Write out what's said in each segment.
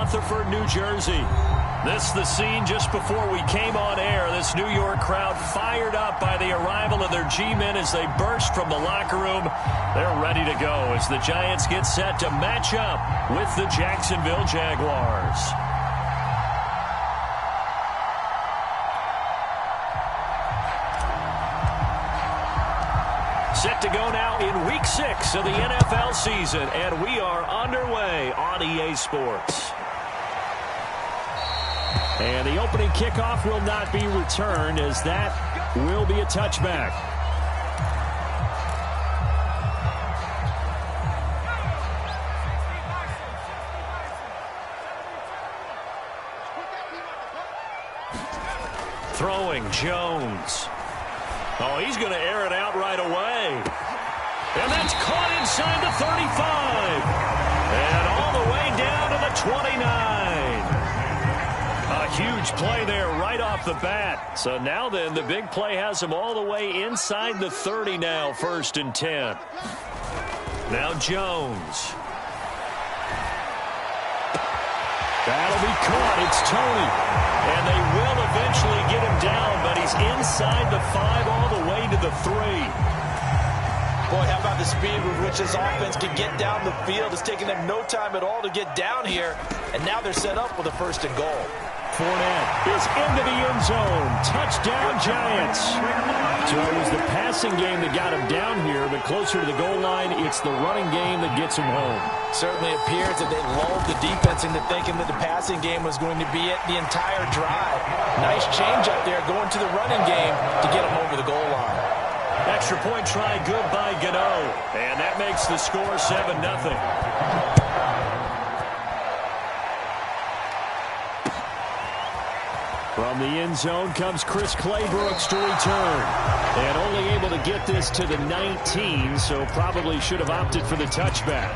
Rutherford, New Jersey. This is the scene just before we came on air. This New York crowd fired up by the arrival of their G-men as they burst from the locker room. They're ready to go as the Giants get set to match up with the Jacksonville Jaguars. Set to go now in Week 6 of the NFL season, and we are underway on EA Sports. And the opening kickoff will not be returned, as that will be a touchback. Throwing Jones. Oh, he's going to air it out right away. And that's caught inside the 35. And all the way down to the 29. A huge play there right off the bat. So now then, the big play has him all the way inside the 30 now, 1st and 10. Now Jones. That'll be caught. It's Tony. And they will eventually get him down, but he's inside the 5 all the way to the 3. Boy, how about the speed with which this offense can get down the field? It's taking them no time at all to get down here. And now they're set up with a 1st and goal. Fournette is into the end zone. Touchdown, Giants. So it was the passing game that got him down here, but closer to the goal line, it's the running game that gets him home. Certainly appears that they lulled the defense into thinking that the passing game was going to be it the entire drive. Nice change up there going to the running game to get him over the goal line. Extra point try good by Gano. And that makes the score 7-0. From the end zone comes Chris Claybrooks to return. And only able to get this to the 19, so probably should have opted for the touchback.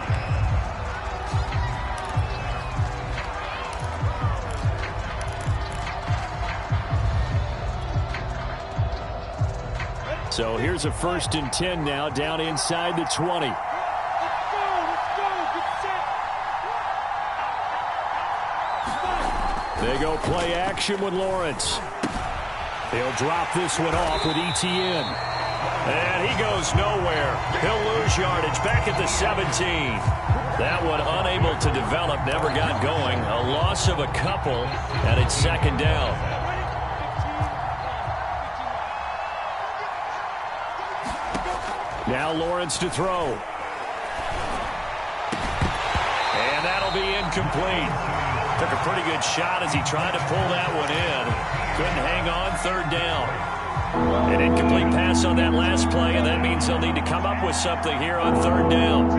So here's a 1st and 10 now down inside the 20. They go play action with Lawrence. He'll drop this one off with Etienne. And he goes nowhere. He'll lose yardage back at the 17. That one unable to develop, never got going. A loss of a couple, and it's 2nd down. Now Lawrence to throw. And that'll be incomplete. Took a pretty good shot as he tried to pull that one in. Couldn't hang on, 3rd down. An incomplete pass on that last play, and that means they'll need to come up with something here on 3rd down.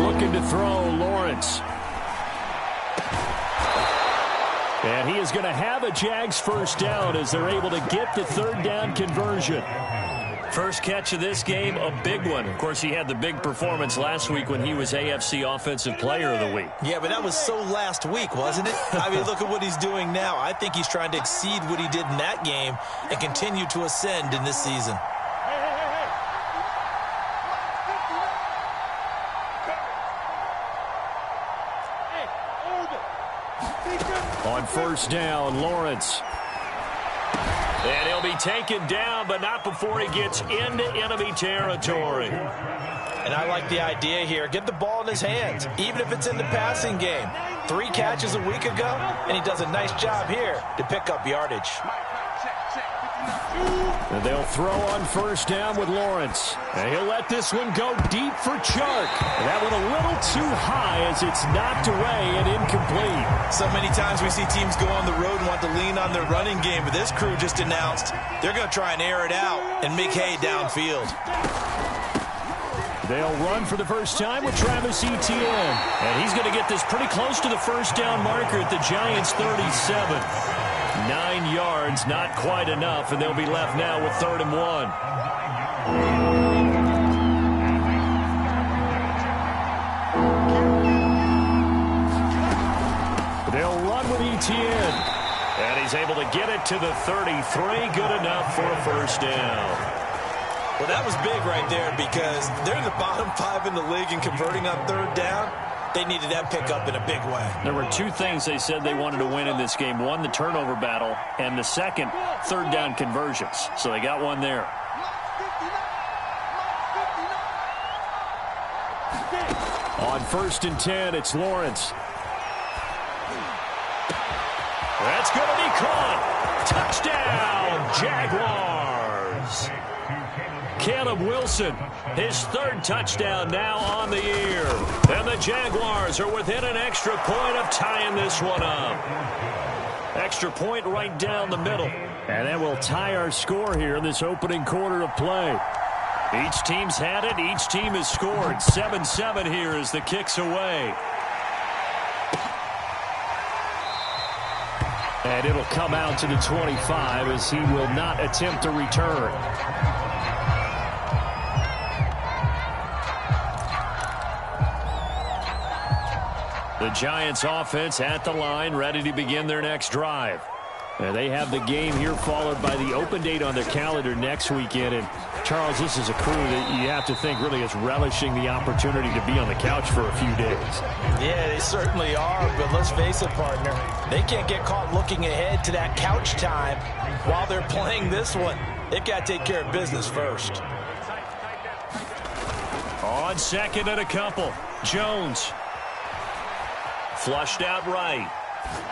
Looking to throw, Lawrence. And he is going to have a Jags 1st down as they're able to get the 3rd down conversion. First catch of this game, a big one. Of course, he had the big performance last week when he was AFC Offensive Player of the Week. Yeah, but that was so last week, wasn't it? I mean, look at what he's doing now. I think he's trying to exceed what he did in that game and continue to ascend in this season. On 1st down, Lawrence. And he'll be taken down, but not before he gets into enemy territory. And I like the idea here. Get the ball in his hands, even if it's in the passing game. 3 catches a week ago, and he does a nice job here to pick up yardage. And they'll throw on 1st down with Lawrence. And he'll let this one go deep for Chark. And that one a little too high as it's knocked away and incomplete. So many times we see teams go on the road and want to lean on their running game, but this crew just announced they're going to try and air it out and make hay downfield. They'll run for the first time with Travis Etienne. And he's going to get this pretty close to the 1st down marker at the Giants' 37. 9 yards, not quite enough, and they'll be left now with 3rd and 1. They'll run with Etienne. And he's able to get it to the 33. Good enough for a 1st down. Well, that was big right there because they're in the bottom 5 in the league in converting on third down. They needed that pickup in a big way. There were two things they said they wanted to win in this game. One, the turnover battle, and the second, third down conversions. So they got one there. On 1st and 10, it's Lawrence. That's going to be caught. Touchdown, Jaguars. Caleb Wilson, his 3rd touchdown now on the year. And the Jaguars are within an extra point of tying this one up. Extra point right down the middle. And that will tie our score here in this opening quarter of play. Each team's had it. Each team has scored. 7-7 here as the kick's away. And it'll come out to the 25 as he will not attempt to return. The Giants offense at the line, ready to begin their next drive. And they have the game here followed by the open date on their calendar next weekend. And Charles, this is a crew that you have to think really is relishing the opportunity to be on the couch for a few days. Yeah, they certainly are, but let's face it, partner. They can't get caught looking ahead to that couch time while they're playing this one. They've got to take care of business first. On 2nd and a couple, Jones. Flushed out right.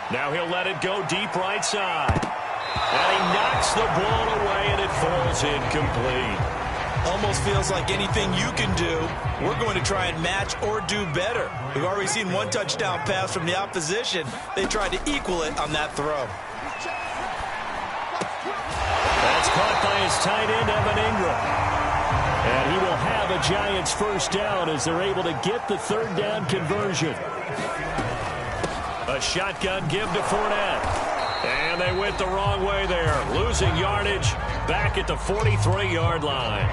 Now he'll let it go deep right side. And he knocks the ball away, and it falls incomplete. Almost feels like anything you can do, we're going to try and match or do better. We've already seen one touchdown pass from the opposition. They tried to equal it on that throw. That's caught by his tight end, Evan Ingram. And he will have a Giants 1st down as they're able to get the 3rd down conversion. A shotgun give to Fournette. And they went the wrong way there. Losing yardage back at the 43-yard line.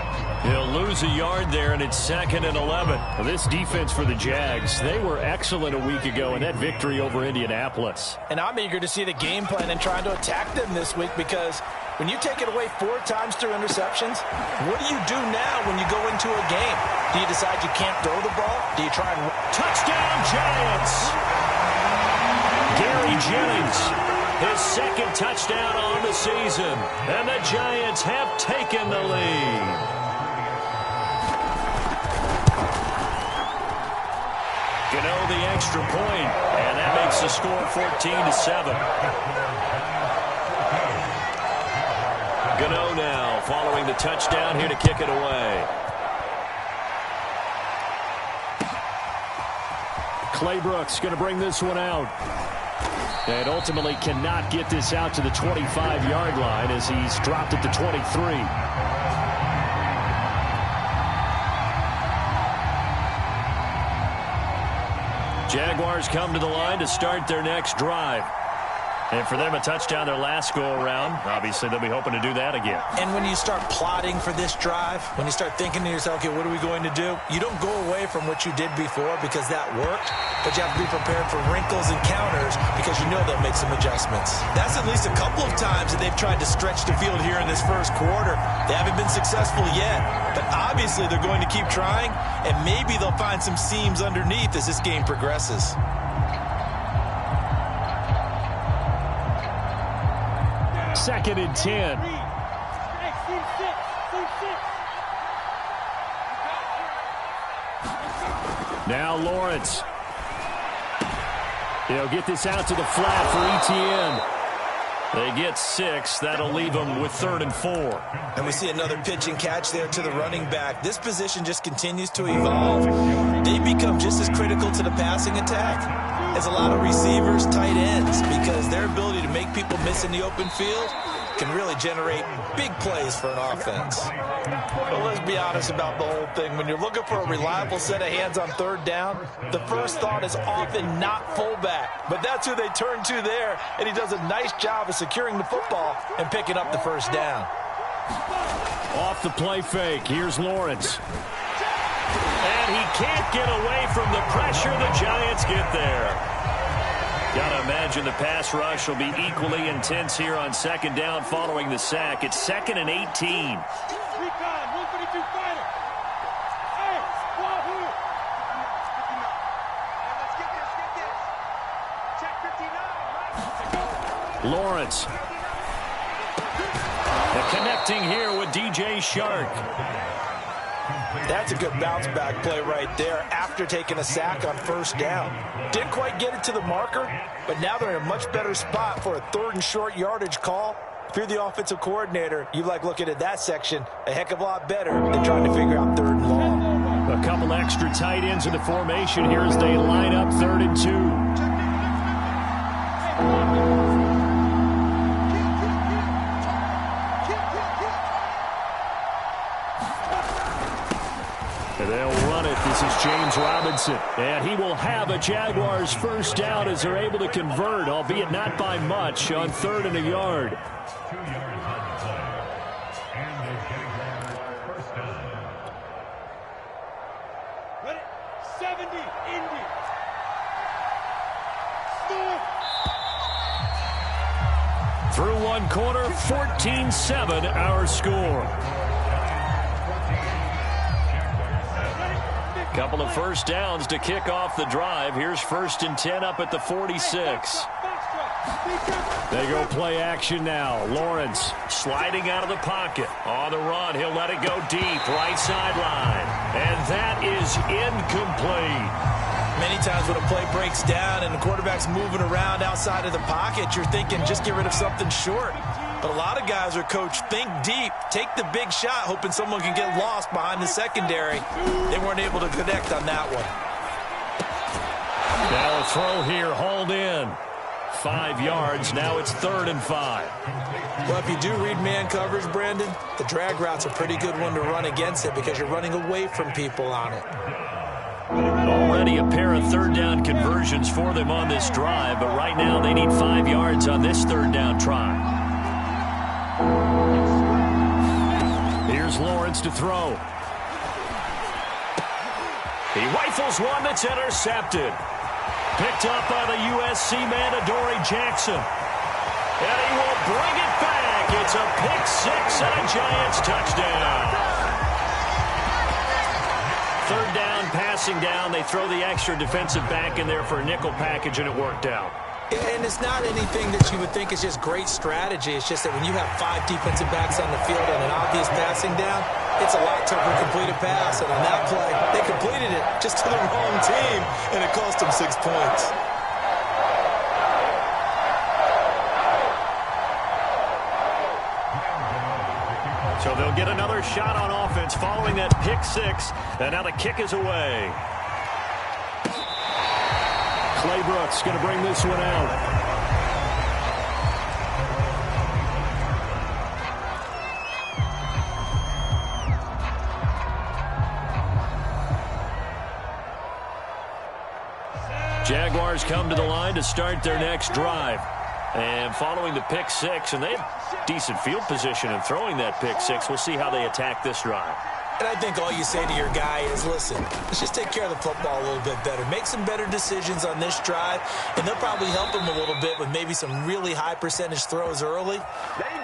He'll lose a yard there, and it's 2nd and 11. Well, this defense for the Jags, they were excellent a week ago in that victory over Indianapolis. And I'm eager to see the game plan and trying to attack them this week because when you take it away 4 times through interceptions, what do you do now when you go into a game? Do you decide you can't throw the ball? Do you try and... Touchdown, Giants! Gary Jennings, his 2nd touchdown on the season. And the Giants have taken the lead. Gano the extra point, and that makes the score 14-7. Gano now following the touchdown here to kick it away. Clay Brooks going to bring this one out. And ultimately cannot get this out to the 25-yard line as he's dropped at the 23. Jaguars come to the line to start their next drive. And for them, a touchdown their last go-around. Obviously, they'll be hoping to do that again. And when you start plotting for this drive, when you start thinking to yourself, okay, what are we going to do? You don't go away from what you did before because that worked, but you have to be prepared for wrinkles and counters because you know they'll make some adjustments. That's at least a couple of times that they've tried to stretch the field here in this 1st quarter. They haven't been successful yet, but obviously they're going to keep trying, and maybe they'll find some seams underneath as this game progresses. Second and 10. Now Lawrence. He'll get this out to the flat for Etienne. They get 6. That'll leave them with 3rd and 4. And we see another pitch and catch there to the running back. This position just continues to evolve. They become just as critical to the passing attack as a lot of receivers, tight ends, because their ability to make people miss in the open field can really generate big plays for an offense. But let's be honest about the whole thing. When you're looking for a reliable set of hands on 3rd down, the first thought is often not fullback. But that's who they turn to there, and he does a nice job of securing the football and picking up the 1st down. Off the play fake, here's Lawrence. And he can't get away from the pressure. The Giants get there. Got to imagine the pass rush will be equally intense here on 2nd down following the sack. It's 2nd and 18. Lawrence. And connecting here with DJ Shark. That's a good bounce-back play right there after taking a sack on first down. Didn't quite get it to the marker, but now they're in a much better spot for a 3rd and short yardage call. If you're the offensive coordinator, you like looking at that section a heck of a lot better than trying to figure out 3rd and long. A couple extra tight ends in the formation here as they line up 3rd and 2. They'll run it. This is James Robinson. And he will have a Jaguars first down as they're able to convert, albeit not by much, on 3rd and a yard. Ready? 70, Indy. Through one quarter, 14-7 our score. Couple of first downs to kick off the drive. Here's 1st and 10 up at the 46. They go play action now. Lawrence sliding out of the pocket. On the run, he'll let it go deep, right sideline. And that is incomplete. Many times when a play breaks down and the quarterback's moving around outside of the pocket, you're thinking just get rid of something short. But a lot of guys are coached, think deep, take the big shot, hoping someone can get lost behind the secondary. They weren't able to connect on that one. Now a throw here, hauled in. 5 yards, now it's 3rd and 5. Well, if you do read man coverage, Brandon, the drag route's a pretty good one to run against it because you're running away from people on it. Already a pair of 3rd down conversions for them on this drive, but right now they need 5 yards on this 3rd down try. Here's Lawrence to throw. He rifles one that's intercepted. Picked up by the USC man, Adoree Jackson. And he will bring it back. It's a pick 6 and a Giants touchdown. 3rd down, passing down. They throw the extra defensive back in there for a nickel package, and it worked out. And it's not anything that you would think is just great strategy. It's just that when you have 5 defensive backs on the field and an obvious passing down, it's a lot tougher to complete a pass. And on that play, they completed it just to the wrong team, and it cost them 6 points. So they'll get another shot on offense following that pick 6, and now the kick is away. Claybrook's going to bring this one out. Jaguars come to the line to start their next drive. And following the pick 6, and they have decent field position in throwing that pick 6. We'll see how they attack this drive. And I think all you say to your guy is, listen, let's just take care of the football a little bit better. Make some better decisions on this drive, and they'll probably help him a little bit with maybe some really high percentage throws early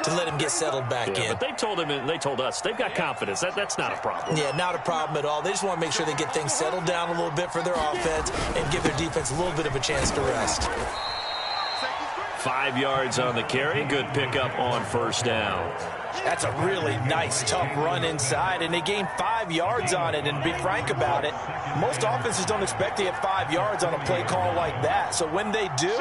to let him get settled back in. But they told him, and they told us, they've got confidence. That's not a problem. Yeah, not a problem at all. They just want to make sure they get things settled down a little bit for their offense and give their defense a little bit of a chance to rest. 5 yards on the carry. Good pickup on first down. That's a really nice, tough run inside, and they gained 5 yards on it. And to be frank about it, most offenses don't expect to get 5 yards on a play call like that. So when they do,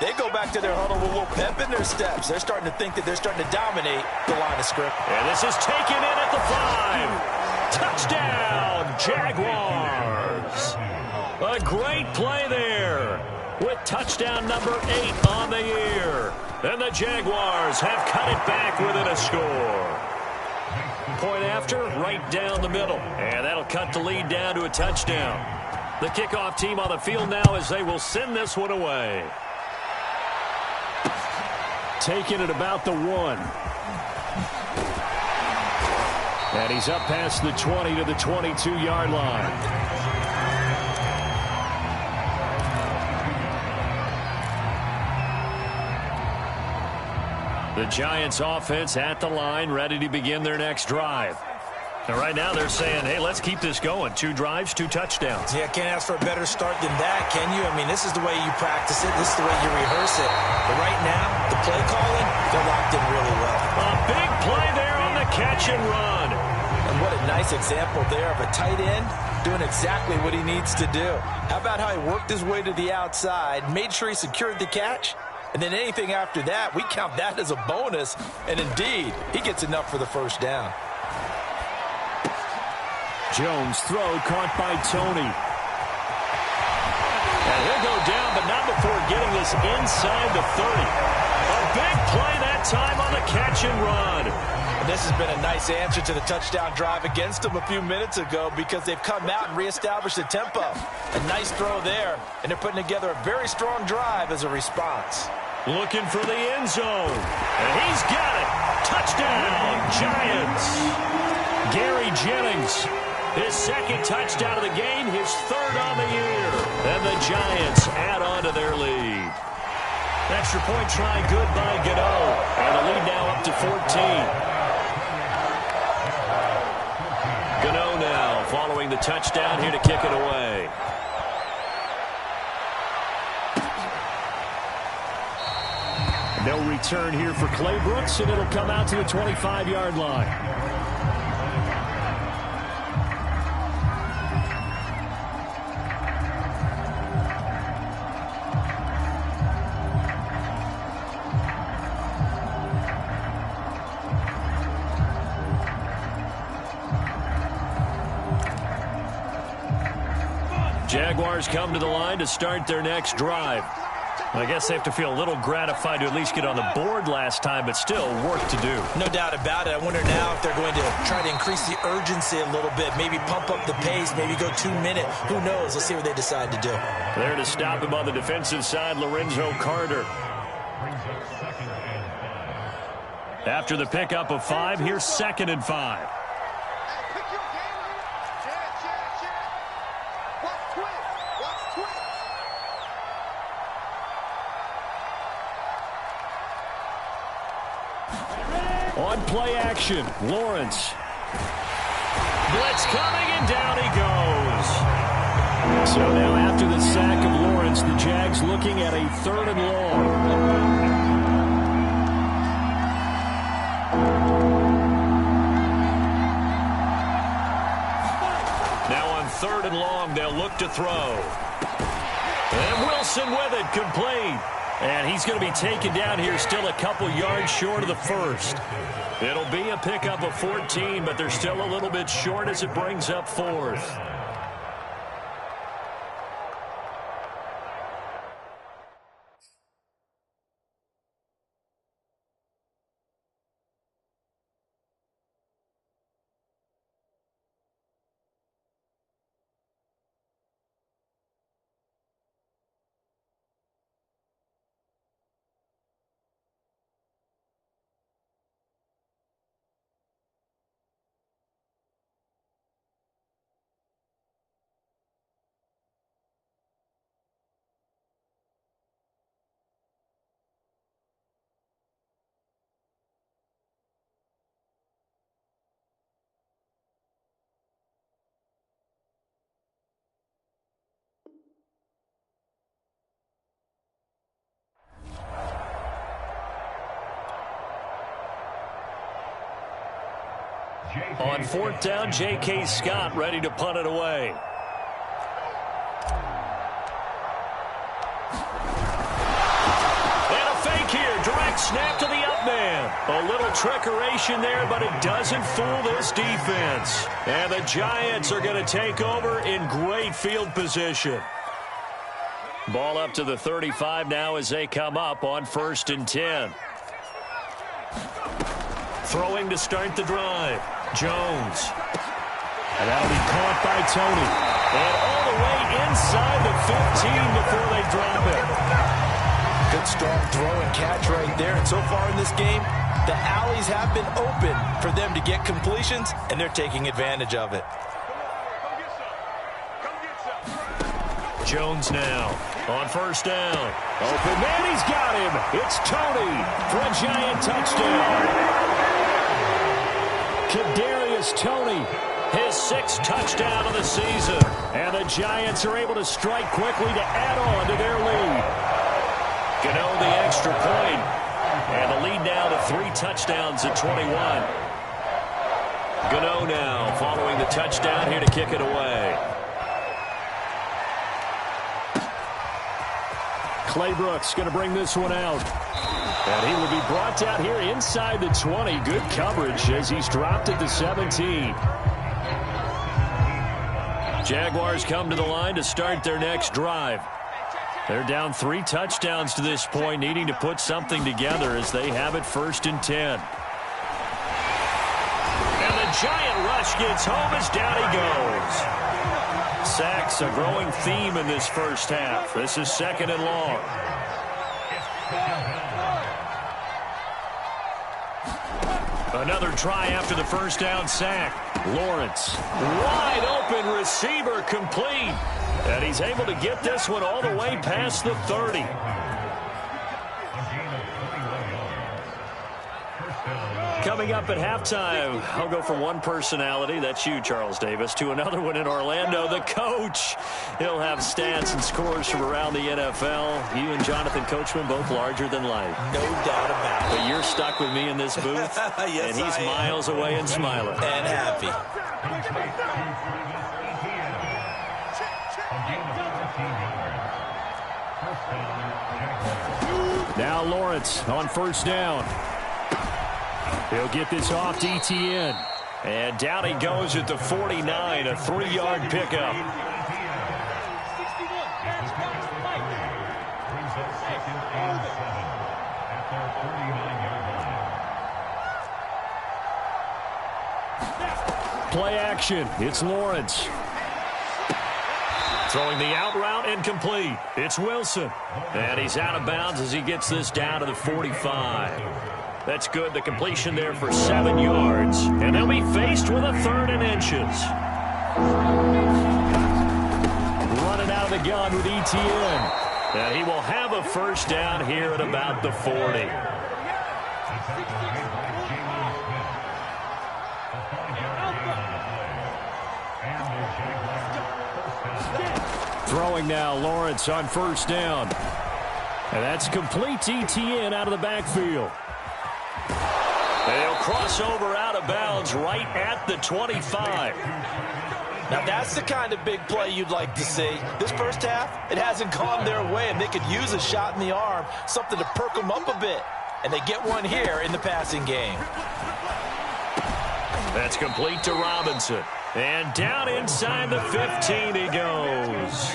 they go back to their huddle with a little pep in their steps. They're starting to think that they're starting to dominate the line of scrimmage. And this is taken in at the 5. Touchdown, Jaguars. A great play there, with touchdown number 8 on the year. And the Jaguars have cut it back within a score. Point after, right down the middle. And that'll cut the lead down to a touchdown. The kickoff team on the field now as they will send this one away. Taking it about the 1. And he's up past the 20 to the 22-yard line. The Giants offense at the line, ready to begin their next drive. And right now they're saying, hey, let's keep this going. 2 drives, 2 touchdowns. Yeah, can't ask for a better start than that, can you? I mean, this is the way you practice it. This is the way you rehearse it. But right now, the play calling, they're locked in really well. A big play there on the catch and run. And what a nice example there of a tight end doing exactly what he needs to do. How about how he worked his way to the outside, made sure he secured the catch, and then anything after that, we count that as a bonus. And indeed, he gets enough for the first down. Jones throw caught by Tony. And he'll go down, but not before getting this inside the 30. A big play that time on the catch and run. And this has been a nice answer to the touchdown drive against them a few minutes ago because they've come out and reestablished the tempo. A nice throw there, and they're putting together a very strong drive as a response. Looking for the end zone. And he's got it. Touchdown, Giants. Gary Jennings. His second touchdown of the game, his 3rd on the year. And the Giants add on to their lead. Extra point try good by Gano. And the lead now up to 14. Gano now following the touchdown here to kick it away. No return here for Clay Brooks, and it'll come out to the 25-yard line. Jaguars come to the line to start their next drive. I guess they have to feel a little gratified to at least get on the board last time, but still work to do. No doubt about it. I wonder now if they're going to try to increase the urgency a little bit, maybe pump up the pace, maybe go 2 minute. Who knows? Let's see what they decide to do. There to stop him on the defensive side, Lorenzo Carter. After the pickup of 5, here's 2nd and 5. On play action, Lawrence. Blitz coming, and down he goes. So now after the sack of Lawrence, the Jags looking at a 3rd and long. Now on 3rd and long, they'll look to throw. And Wilson with it, complete. And he's going to be taken down here still a couple yards short of the 1st. It'll be a pickup of 14, but they're still a little bit short as it brings up 4th. On 4th down, J.K. Scott ready to punt it away. And a fake here. Direct snap to the up man. A little trickeration there, but it doesn't fool this defense. And the Giants are going to take over in great field position. Ball up to the 35 now as they come up on 1st and 10. Throwing to start the drive. Jones. And that'll be caught by Tony. And all the way inside the 15 before they drop it. Good strong throw and catch right there. And so far in this game, the alleys have been open for them to get completions, and they're taking advantage of it. Jones now on 1st down. Open man, he's got him. It's Tony for a Giant touchdown. Kadarius Kadarius Toney, his 6th touchdown of the season. And the Giants are able to strike quickly to add on to their lead. Gano the extra point. And the lead now to 3 touchdowns at 21. Gano now following the touchdown here to kick it away. Clay Brooks going to bring this one out. And he will be brought down here inside the 20. Good coverage as he's dropped at the 17. Jaguars come to the line to start their next drive. They're down 3 touchdowns to this point, needing to put something together as they have it 1st and 10. And the giant rush gets home as down he goes. Sacks, a growing theme in this first half. This is 2nd and long. Another try after the first down sack. Lawrence, wide open receiver, complete. And he's able to get this one all the way past the 30. Coming up at halftime, I'll go from one personality, that's you, Charles Davis, to another one in Orlando, the coach. He'll have stats and scores from around the NFL. You and Jonathan Coachman, both larger than life. No doubt about it. But you're stuck with me in this booth, yes, and he's miles away and smiling. And happy. Now Lawrence on 1st down. He'll get this off to ETN. And down he goes at the 49, a 3-yard pickup. Play action. It's Lawrence. Throwing the out route incomplete. It's Wilson. And he's out of bounds as he gets this down to the 45. That's good. The completion there for 7 yards. And they'll be faced with a 3rd and inches. Running out of the gun with ETN. And he will have a 1st down here at about the 40. Throwing now, Lawrence on 1st down. And that's complete to ETN out of the backfield. They'll cross over out of bounds right at the 25. Now that's the kind of big play you'd like to see. This first half, it hasn't gone their way, and they could use a shot in the arm, something to perk them up a bit. And they get one here in the passing game. That's complete to Robinson. And down inside the 15 he goes.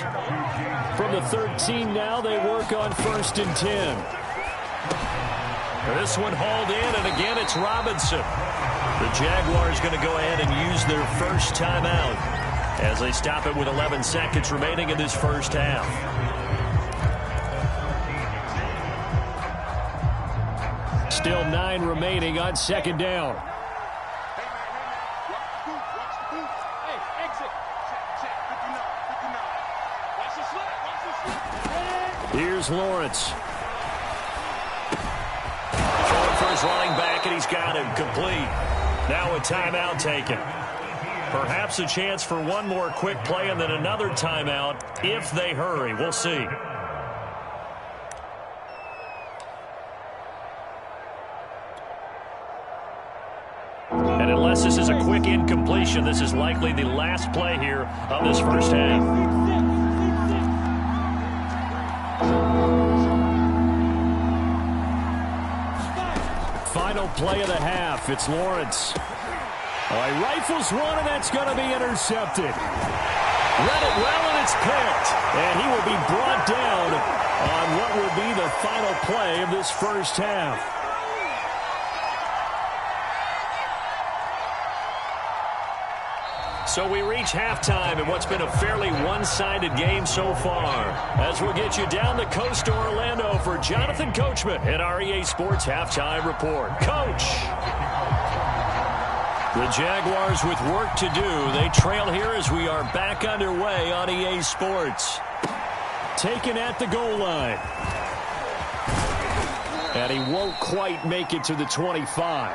From the 13 now, they work on 1st and 10. This one hauled in, and again it's Robinson. The Jaguars going to go ahead and use their first timeout as they stop it with 11 seconds remaining in this first half. Still 9 remaining on 2nd down. Here's Lawrence. Throwing for his running back, and he's got him complete. Now a timeout taken. Perhaps a chance for one more quick play and then another timeout if they hurry. We'll see. And unless this is a quick incompletion, this is likely the last play here of this first half. Final play of the half. It's Lawrence. Oh, he rifles one, and that's going to be intercepted. Read it well, and it's picked. And he will be brought down on what will be the final play of this first half. So we reach halftime in what's been a fairly one-sided game so far. As we'll get you down the coast to Orlando for Jonathan Coachman at our EA Sports Halftime Report. Coach! The Jaguars with work to do. They trail here as we are back underway on EA Sports. Taken at the goal line. And he won't quite make it to the 25.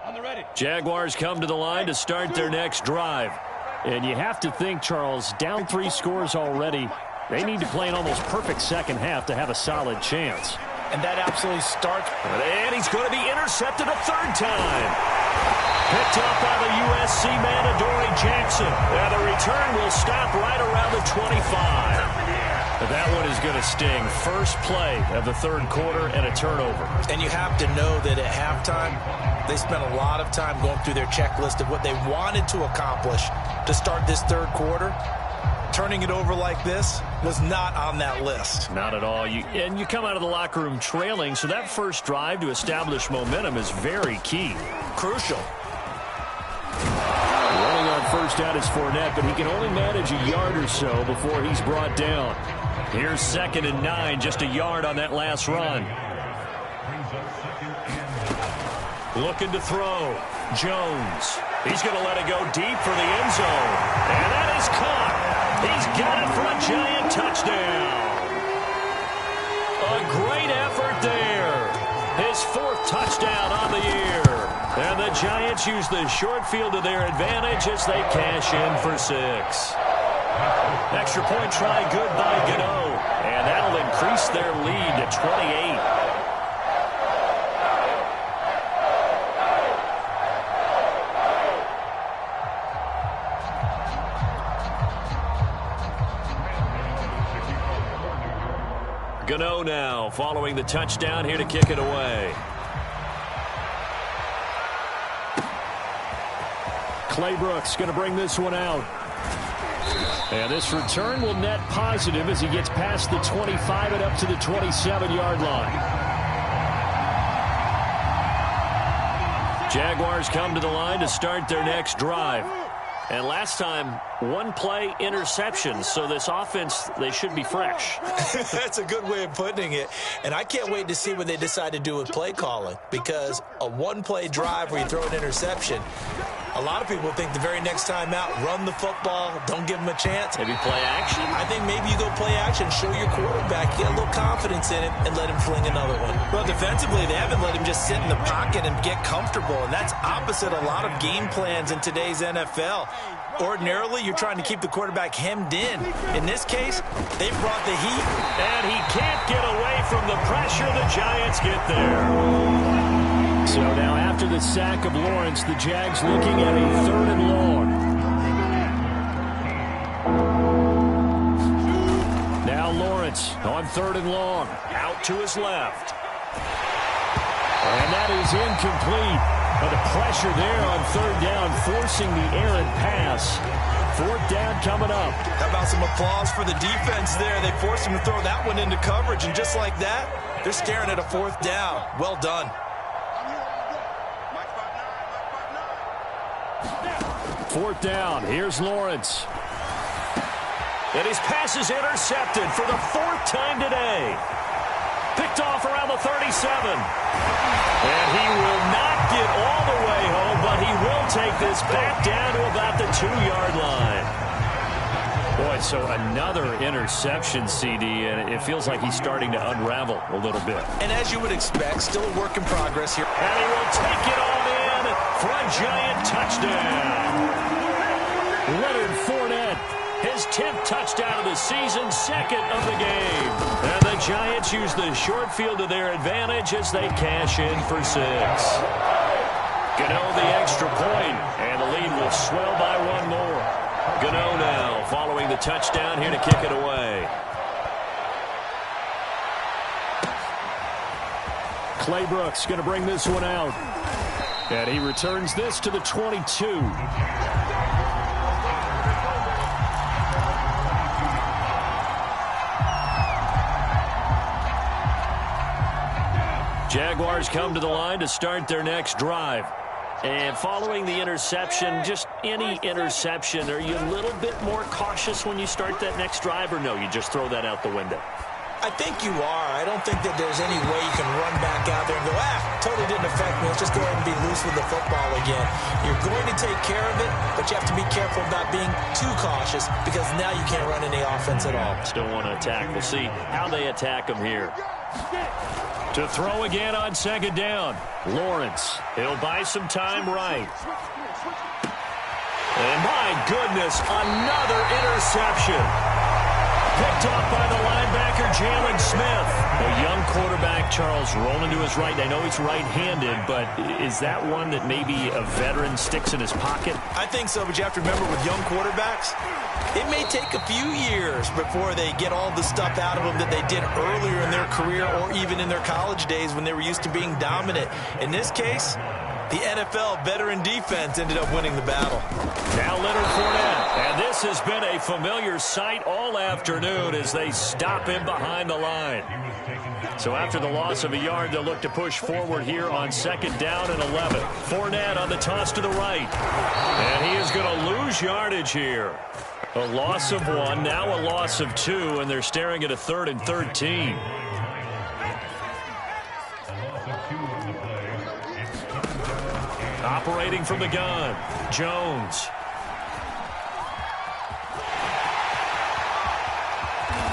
On the ready. Jaguars come to the line to start their next drive. And you have to think, Charles, down 3 scores already. They need to play an almost perfect second half to have a solid chance. And that absolutely starts. And he's going to be intercepted a third time. Picked up by the USC man, Adoree Jackson. And the return will stop right around the 25. That one is going to sting. First play of the third quarter and a turnover. And you have to know that at halftime, they spent a lot of time going through their checklist of what they wanted to accomplish to start this third quarter. Turning it over like this was not on that list. Not at all. And you come out of the locker room trailing, so that first drive to establish momentum is very key. Crucial. Running on first down is Fournette, but he can only manage a yard or so before he's brought down. Here's 2nd and 9, just a yard on that last run. Looking to throw. Jones. He's going to let it go deep for the end zone. And that is caught. He's got it for a giant touchdown. A great effort there. His 4th touchdown on the year. And the Giants use the short field to their advantage as they cash in for 6. Extra point try good by Gano. And that'll increase their lead to 28. Gano now following the touchdown here to kick it away. Clay Brooks going to bring this one out. And this return will net positive as he gets past the 25 and up to the 27-yard line. Jaguars come to the line to start their next drive. And last time, 1-play interception. So this offense, they should be fresh. That's a good way of putting it. And I can't wait to see what they decide to do with play calling. Because a 1-play drive where you throw an interception, a lot of people think the very next time out, run the football, don't give them a chance. Maybe play action? I think maybe you go play action, show your quarterback, get a little confidence in him, and let him fling another one. Well, defensively, they haven't let him just sit in the pocket and get comfortable, and that's opposite a lot of game plans in today's NFL. Ordinarily, you're trying to keep the quarterback hemmed in. In this case, they brought the heat. And he can't get away from the pressure. The Giants get there. So now after the sack of Lawrence, the Jags looking at a 3rd and long. Now Lawrence on 3rd and long. Out to his left. And that is incomplete. But the pressure there on 3rd down, forcing the errant pass. 4th down coming up. How about some applause for the defense there? They forced him to throw that one into coverage, and just like that, they're staring at a 4th down. Well done. 4th down. Here's Lawrence. And his pass is intercepted for the 4th time today. Picked off around the 37. And he will not get all the way home, but he will take this back down to about the 2-yard line. Boy, so another interception, CD, and it feels like he's starting to unravel a little bit. And as you would expect, still a work in progress here. And he will take it on in for a giant touchdown. Leonard Fournette. His 10th touchdown of the season, 2nd of the game. And the Giants use the short field to their advantage as they cash in for 6. Gano the extra point, and the lead will swell by 1 more. Gano now following the touchdown here to kick it away. Clay Brooks going to bring this one out. And he returns this to the 22. Jaguars come to the line to start their next drive. And following the interception, just any interception, are you a little bit more cautious when you start that next drive, or no, you just throw that out the window? I think you are. I don't think that there's any way you can run back out there and go, totally didn't affect me. Let's just go ahead and be loose with the football again. You're going to take care of it, but you have to be careful about being too cautious because now you can't run any offense at all. Still want to attack. We'll see how they attack them here. To throw again on second down. Lawrence. He'll buy some time right. And my goodness, another interception. Picked off by the linebacker, Jalen Smith. A young quarterback, Charles, rolling to his right. I know he's right-handed, but is that one that maybe a veteran sticks in his pocket? I think so, but you have to remember with young quarterbacks, it may take a few years before they get all the stuff out of them that they did earlier in their career or even in their college days when they were used to being dominant. In this case, the NFL veteran defense ended up winning the battle. Now Leonard Fournette. And this has been a familiar sight all afternoon as they stop him behind the line. So after the loss of a yard, they'll look to push forward here on second down and 11. Fournette on the toss to the right. And he is going to lose yardage here. A loss of 1, now a loss of 2, and they're staring at a 3rd and 13. Operating from the gun, Jones.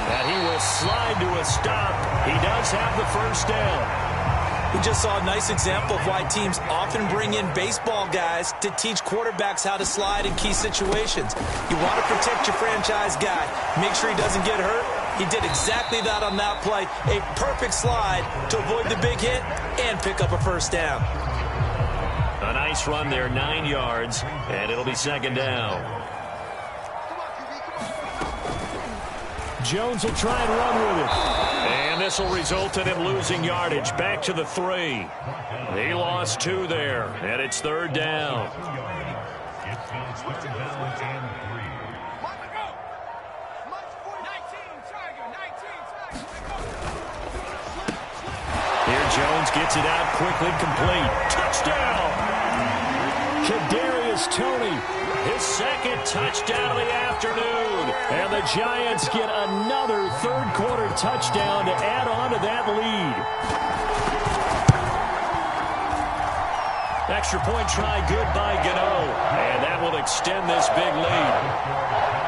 And he will slide to a stop. He does have the first down. We just saw a nice example of why teams often bring in baseball guys to teach quarterbacks how to slide in key situations. You want to protect your franchise guy. Make sure he doesn't get hurt. He did exactly that on that play. A perfect slide to avoid the big hit and pick up a first down. A nice run there, 9 yards, and it'll be second down. Jones will try and run with it. And this will result in him losing yardage. Back to the 3. He lost 2 there, and it's third down. Here Jones gets it out quickly, complete. Touchdown! Kadarius Toney, his second touchdown of the afternoon. And the Giants get another third-quarter touchdown to add on to that lead. Extra point try good by Gano. And that will extend this big lead.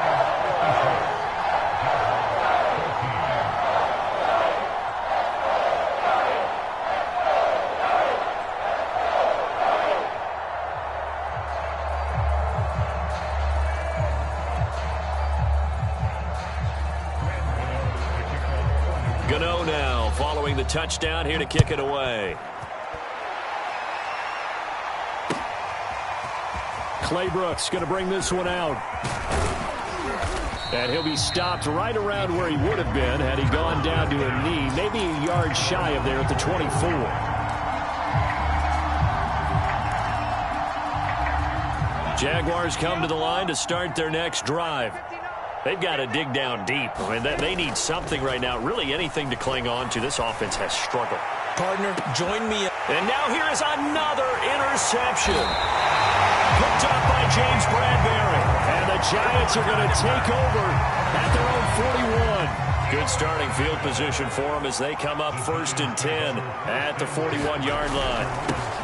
Gano now following the touchdown here to kick it away. Clay Brooks going to bring this one out. And he'll be stopped right around where he would have been had he gone down to a knee, maybe a yard shy of there at the 24. Jaguars come to the line to start their next drive. They've got to dig down deep. I mean, they need something right now, really anything to cling on to. This offense has struggled. Partner, join me. And now here is another interception. Picked up by James Bradbury. And the Giants are going to take over at their own 41. Good starting field position for them as they come up 1st and 10 at the 41-yard line.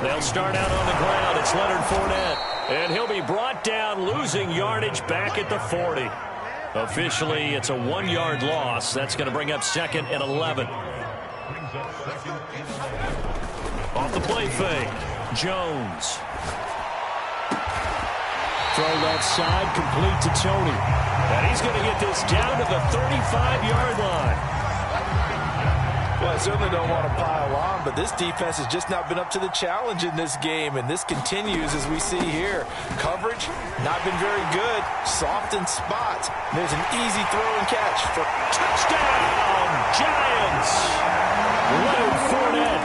They'll start out on the ground. It's Leonard Fournette. And he'll be brought down, losing yardage back at the 40. Officially, it's a 1-yard loss. That's going to bring up 2nd and 11. Off the play fake, Jones. Throw left side, complete to Toney. And he's going to get this down to the 35-yard line. Well, I certainly don't want to pile on, but this defense has just not been up to the challenge in this game, and this continues as we see here. Coverage, not been very good. Soft in spots. There's an easy throw and catch for touchdown, Giants! Leonard Fournette,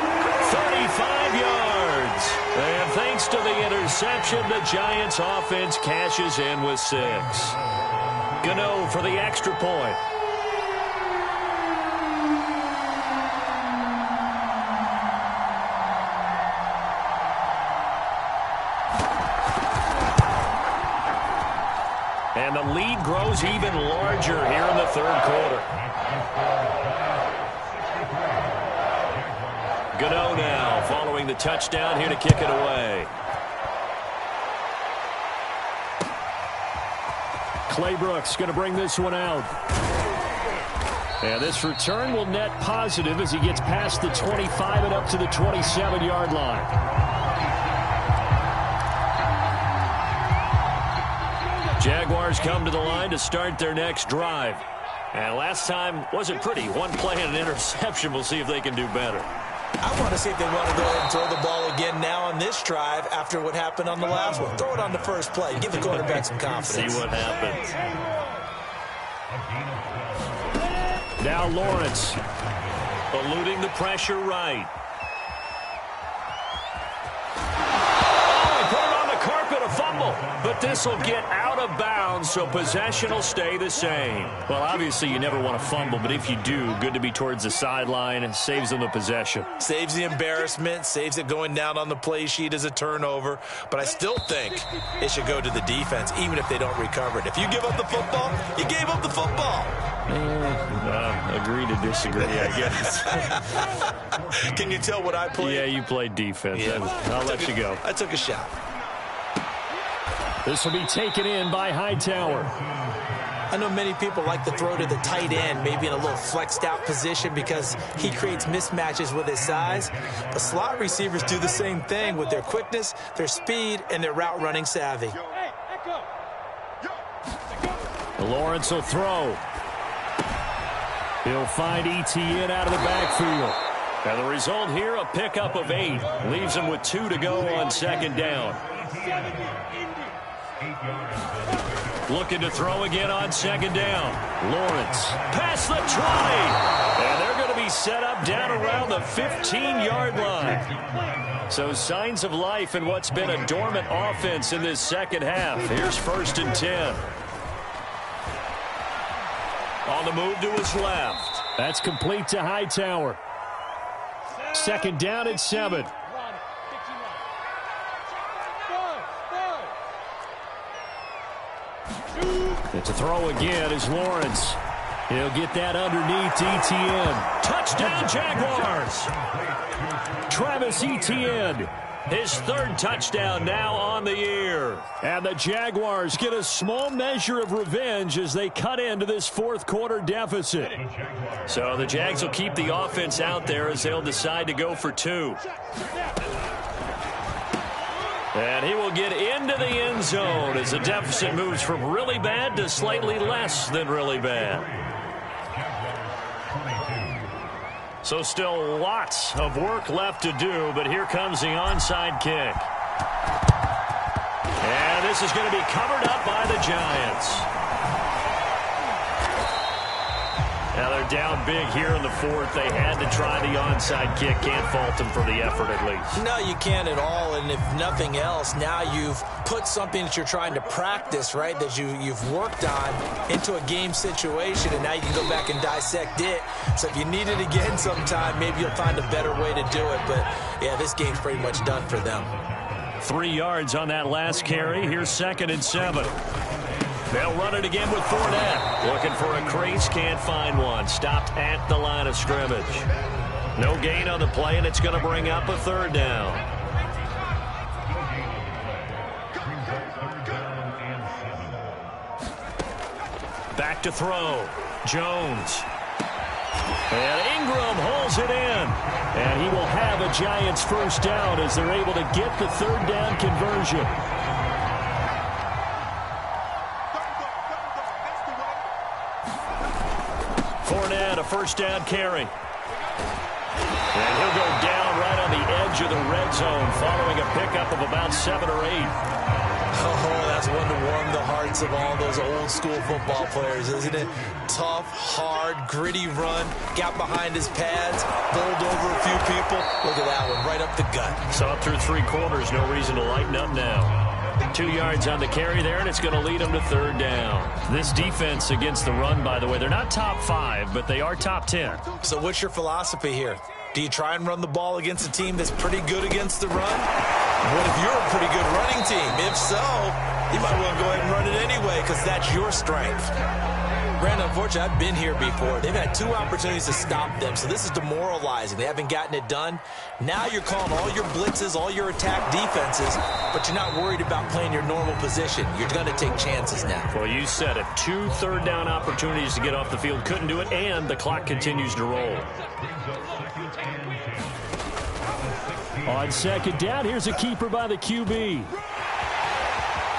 35 yards. And thanks to the interception, the Giants offense cashes in with 6. Gano for the extra point. And the lead grows even larger here in the third quarter. Gano now following the touchdown here to kick it away. Clay Brooks going to bring this one out. And this return will net positive as he gets past the 25 and up to the 27-yard line. Jaguars come to the line to start their next drive. And last time wasn't pretty. One play and an interception. We'll see if they can do better. I want to see if they want to go ahead and throw the ball again now on this drive after what happened on the last one. Throw it on the first play. Give the quarterback some confidence. See what happens. Now Lawrence eluding the pressure right. Oh, he put it on the carpet, a fumble. But this will get out of bounds, so possession will stay the same. Well, obviously you never want to fumble, but if you do, good to be towards the sideline. It saves them the possession. Saves the embarrassment, saves it going down on the play sheet as a turnover. But I still think it should go to the defense, even if they don't recover it. If you give up the football, you gave up the football. Agree to disagree, I guess. Can you tell what I played? Yeah, you played defense. Yeah. I'll let you go. I took a shot. This will be taken in by Hightower. I know many people like to throw to the tight end, maybe in a little flexed out position because he creates mismatches with his size. But slot receivers do the same thing with their quickness, their speed, and their route running savvy. Lawrence will throw. He'll find Etienne out of the backfield. And the result here, a pickup of 8. Leaves him with 2 to go on second down. Looking to throw again on second down. Lawrence past the 20. And they're going to be set up down around the 15-yard line. So signs of life in what's been a dormant offense in this second half. Here's 1st and 10. On the move to his left. That's complete to Hightower. Second down at 7. It's a throw again is Lawrence. He'll get that underneath to Etienne. Touchdown Jaguars. Travis Etienne. His 3rd touchdown now on the year. And the Jaguars get a small measure of revenge as they cut into this 4th quarter deficit. So the Jags will keep the offense out there as they'll decide to go for 2. And he will get into the end zone as the deficit moves from really bad to slightly less than really bad. So still lots of work left to do, but here comes the onside kick. And this is going to be covered up by the Giants. Now they're down big here in the 4th. They had to try the onside kick. Can't fault them for the effort at least. No, you can't at all. And if nothing else, now you've put something that you're trying to practice, right, that you've worked on into a game situation, and now you can go back and dissect it. So if you need it again sometime, maybe you'll find a better way to do it. But, yeah, this game's pretty much done for them. 3 yards on that last carry. Here's 2nd and 7. They'll run it again with Fournette. Looking for a crease, can't find one. Stopped at the line of scrimmage. No gain on the play, and it's going to bring up a 3rd down. Back to throw. Jones. And Ingram holds it in. And he will have a Giants 1st down as they're able to get the 3rd down conversion. Fournette, a 1st down carry. And he'll go down right on the edge of the red zone following a pickup of about 7 or 8. Oh, that's one to warm the hearts of all those old school football players, isn't it? Tough, hard, gritty run. Got behind his pads, bowled over a few people. Look at that one, right up the gut. Saw through 3 quarters, no reason to lighten up now. 2 yards on the carry there, and it's going to lead them to 3rd down. This defense against the run, by the way, they're not top 5, but they are top 10. So what's your philosophy here? Do you try and run the ball against a team that's pretty good against the run? What if you're a pretty good running team? If so, You might want to go ahead and run it anyway because that's your strength. Brandon, unfortunately, I've been here before. They've had 2 opportunities to stop them, so this is demoralizing. They haven't gotten it done. Now you're calling all your blitzes, all your attack defenses, but you're not worried about playing your normal position. You're going to take chances now. Well, you said it. 2 third-down opportunities to get off the field. Couldn't do it, and the clock continues to roll. On second down, here's a keeper by the QB.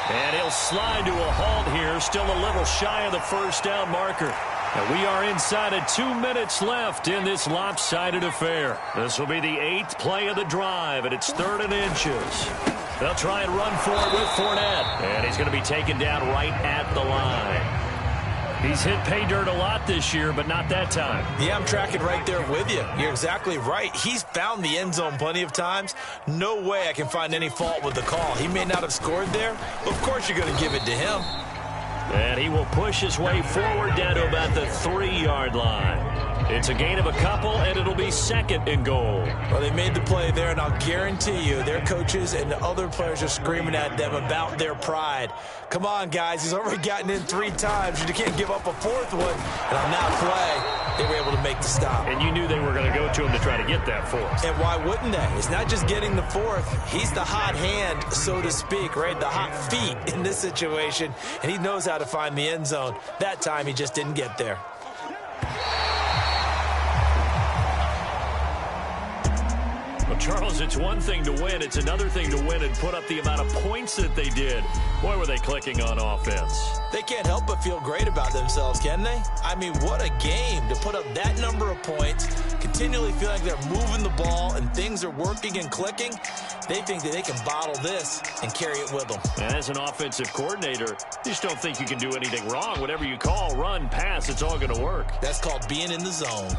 And he'll slide to a halt here, still a little shy of the first down marker. And we are inside of 2 minutes left in this lopsided affair. This will be the 8th play of the drive, and it's 3rd and inches. They'll try and run for it with Fournette. And he's going to be taken down right at the line. He's hit pay dirt a lot this year, but not that time. Yeah, I'm tracking right there with you. You're exactly right. He's found the end zone plenty of times. No way I can find any fault with the call. He may not have scored there, but of course you're going to give it to him. And he will push his way forward down to about the 3-yard line. It's a gain of a couple, and it'll be 2nd and goal. Well, they made the play there, and I'll guarantee you their coaches and the other players are screaming at them about their pride. Come on, guys. He's already gotten in 3 times. You can't give up a 4th one. And on that play, they were able to make the stop. And you knew they were going to go to him to try to get that 4th. And why wouldn't they? It's not just getting the 4th. He's the hot hand, so to speak, right? The hot feet in this situation. And he knows how to find the end zone. That time, he just didn't get there. Well, Charles, it's one thing to win. It's another thing to win and put up the amount of points that they did. Boy, were they clicking on offense. They can't help but feel great about themselves, can they? I mean, what a game to put up that number of points, continually feel like they're moving the ball and things are working and clicking. They think that they can bottle this and carry it with them. And as an offensive coordinator, you just don't think you can do anything wrong. Whatever you call, run, pass, it's all going to work. That's called being in the zone.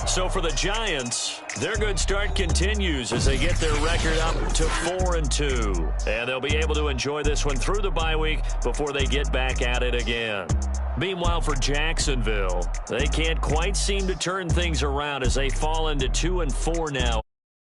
So for the Giants, their good start continues as they get their record up to 4-2. And they'll be able to enjoy this one through the bye week before they get back at it again. Meanwhile, for Jacksonville, they can't quite seem to turn things around as they fall into 2-4 now.